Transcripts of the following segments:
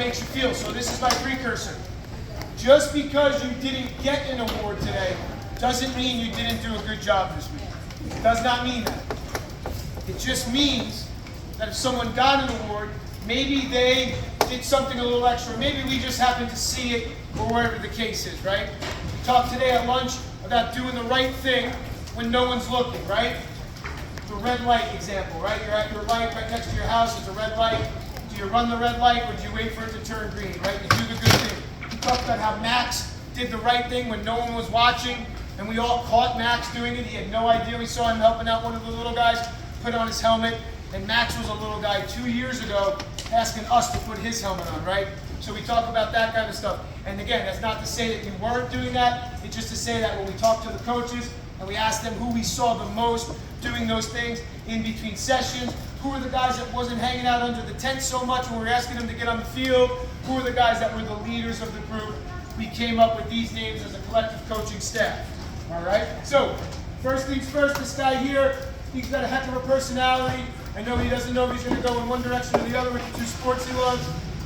makes you feel. So this is my precursor. Just because you didn't get an award today doesn't mean you didn't do a good job this week. It does not mean that. It just means that if someone got an award, maybe they did something a little extra. Maybe we just happened to see it, or wherever the case is, right? We talked today at lunch about doing the right thing when no one's looking, right? The red light example, right? You're at your light right next to your house. It's a red light. Do you run the red light, or do you wait for it to turn green, right? You do the good thing. We talked about how Max did the right thing when no one was watching, and we all caught Max doing it. He had no idea. We saw him helping out one of the little guys put on his helmet, and Max was a little guy 2 years ago asking us to put his helmet on, right? So we talk about that kind of stuff. And again, that's not to say that you weren't doing that. It's just to say that when we talk to the coaches and we ask them who we saw the most doing those things in between sessions, who were the guys that wasn't hanging out under the tent so much when we were asking them to get on the field, who were the guys that were the leaders of the group, we came up with these names as a collective coaching staff. All right? So, first things first, this guy here, he's got a heck of a personality. I know he doesn't know if he's going to go in one direction or the other with the two sports he loves.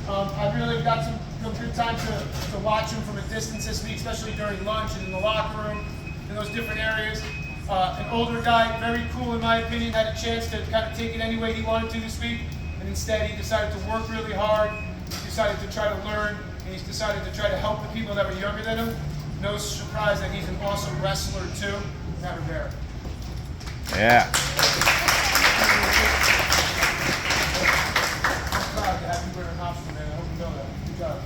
I've really got some good time to watch him from a distance this week, especially during lunch and in the locker room, in those different areas. An older guy, very cool in my opinion, had a chance to kind of take it any way he wanted to this week, and instead he decided to work really hard, he decided to try to learn, and he's decided to try to help the people that were younger than him. No surprise that he's an awesome wrestler too. Matt Rivera. Yeah. Hofstra, man. I hope you know that. Good job.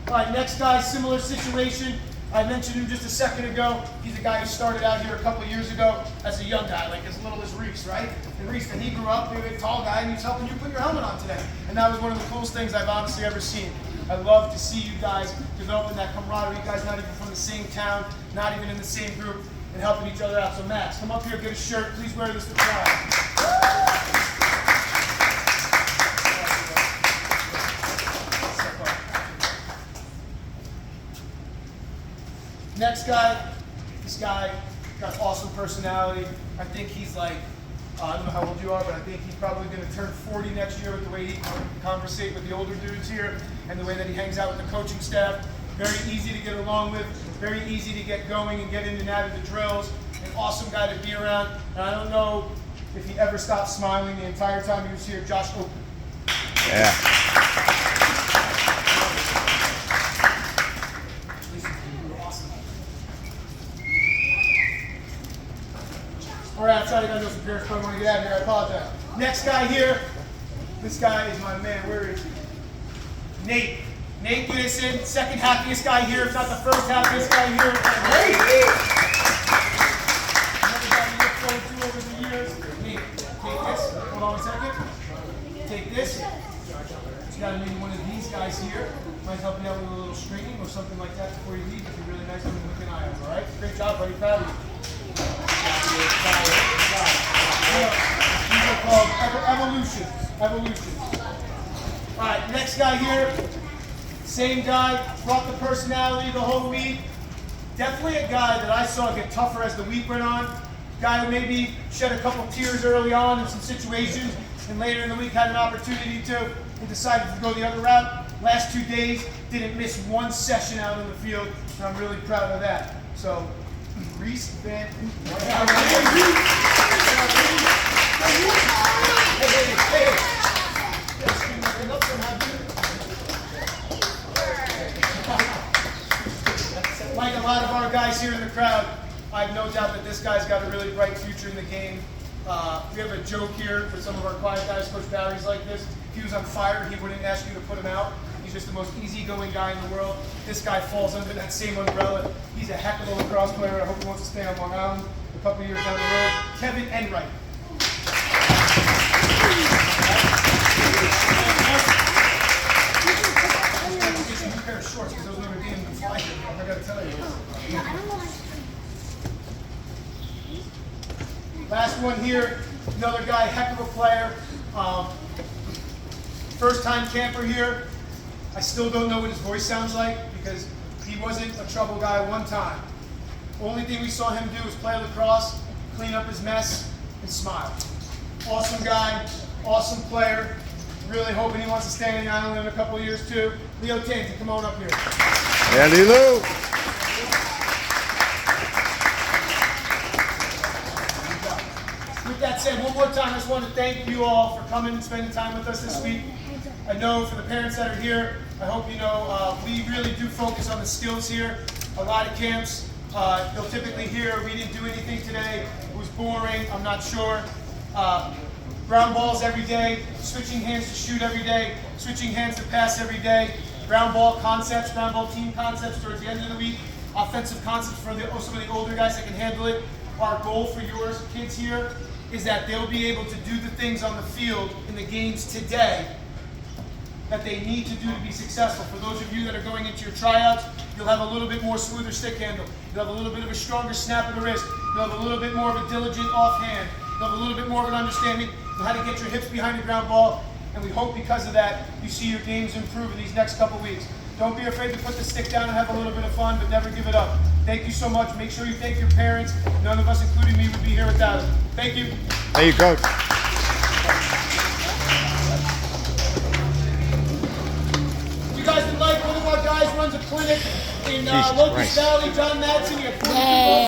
All right, next guy, similar situation. I mentioned him just a second ago. He's a guy who started out here a couple years ago as a young guy, like as little as Reese, right? And Reese, and he grew up, he was a tall guy, and he's helping you put your helmet on today. And that was one of the coolest things I've honestly ever seen. I love to see you guys developing that camaraderie. You guys not even from the same town, not even in the same group, and helping each other out. So Max, come up here, get a shirt. Please wear this for pride. Next guy, this guy got awesome personality. I think he's like, I don't know how old you are, but I think he's probably going to turn 40 next year with the way he conversate with the older dudes here and the way that he hangs out with the coaching staff. Very easy to get along with, very easy to get going and get in and out of the drills. An awesome guy to be around. And I don't know if he ever stopped smiling the entire time he was here. Josh Oakley. Yeah. All right, outside, I got some parents probably want to get out of here. I apologize. Next guy here. This guy is my man. Where is he? Nate. Nate Ginnison, second happiest guy here, if not the first happiest guy here. Nate! Another guy we look forward to over the years. Nate, take this. Hold on a second. Take this. You got to maybe one of these guys here. Might help you out with a little stringing or something like that before you leave. If you're really nice, I'm going to look an eye on. All right? Great job, buddy. Proud of you. These are called evolution. All right, next guy here. Same guy, brought the personality the whole week. Definitely a guy that I saw get tougher as the week went on. Guy who maybe shed a couple tears early on in some situations, and later in the week had an opportunity to, and decided to go the other route. Last 2 days, didn't miss one session out on the field, and I'm really proud of that. So, Reese Van. Like a lot of our guys here in the crowd, I have no doubt that this guy's got a really bright future in the game. We have a joke here with some of our quiet guys. Coach Barry's like this. If he was on fire, he wouldn't ask you to put him out. He's just the most easygoing guy in the world. This guy falls under that same umbrella. He's a heck of a lacrosse player. I hope he wants to stay on Long Island a couple years down the road. Kevin Enright. New pair of shorts because those never gave him the fly. I gotta tell you. Last one here, another guy, heck of a player. First time camper here. I still don't know what his voice sounds like because he wasn't a trouble guy one time. Only thing we saw him do was play lacrosse, clean up his mess, and smile. Awesome guy, awesome player. Really hoping he wants to stay on the island in a couple of years too. Leo Tanti, come on up here. Yeah, Lilo. With that said, one more time, I just want to thank you all for coming and spending time with us this week. I know for the parents that are here, I hope you know we really do focus on the skills here. A lot of camps, you'll typically hear we didn't do anything today, it was boring, I'm not sure. Ground balls every day, switching hands to shoot every day, switching hands to pass every day, ground ball concepts, ground ball team concepts towards the end of the week, offensive concepts for some of the older guys that can handle it. Our goal for your kids here is that they'll be able to do the things on the field in the games today that they need to do to be successful. For those of you that are going into your tryouts, you'll have a little bit more smoother stick handle. You'll have a little bit of a stronger snap of the wrist. You'll have a little bit more of a diligent offhand. You'll have a little bit more of an understanding of how to get your hips behind the ground ball. And we hope because of that, you see your games improve in these next couple weeks. Don't be afraid to put the stick down and have a little bit of fun, but never give it up. Thank you so much. Make sure you thank your parents. None of us, including me, would be here without them. Thank you. Thank you, Coach. If you guys would like, one of our guys runs a clinic in Jesus Locust Christ. Valley. John Madsen, you have 42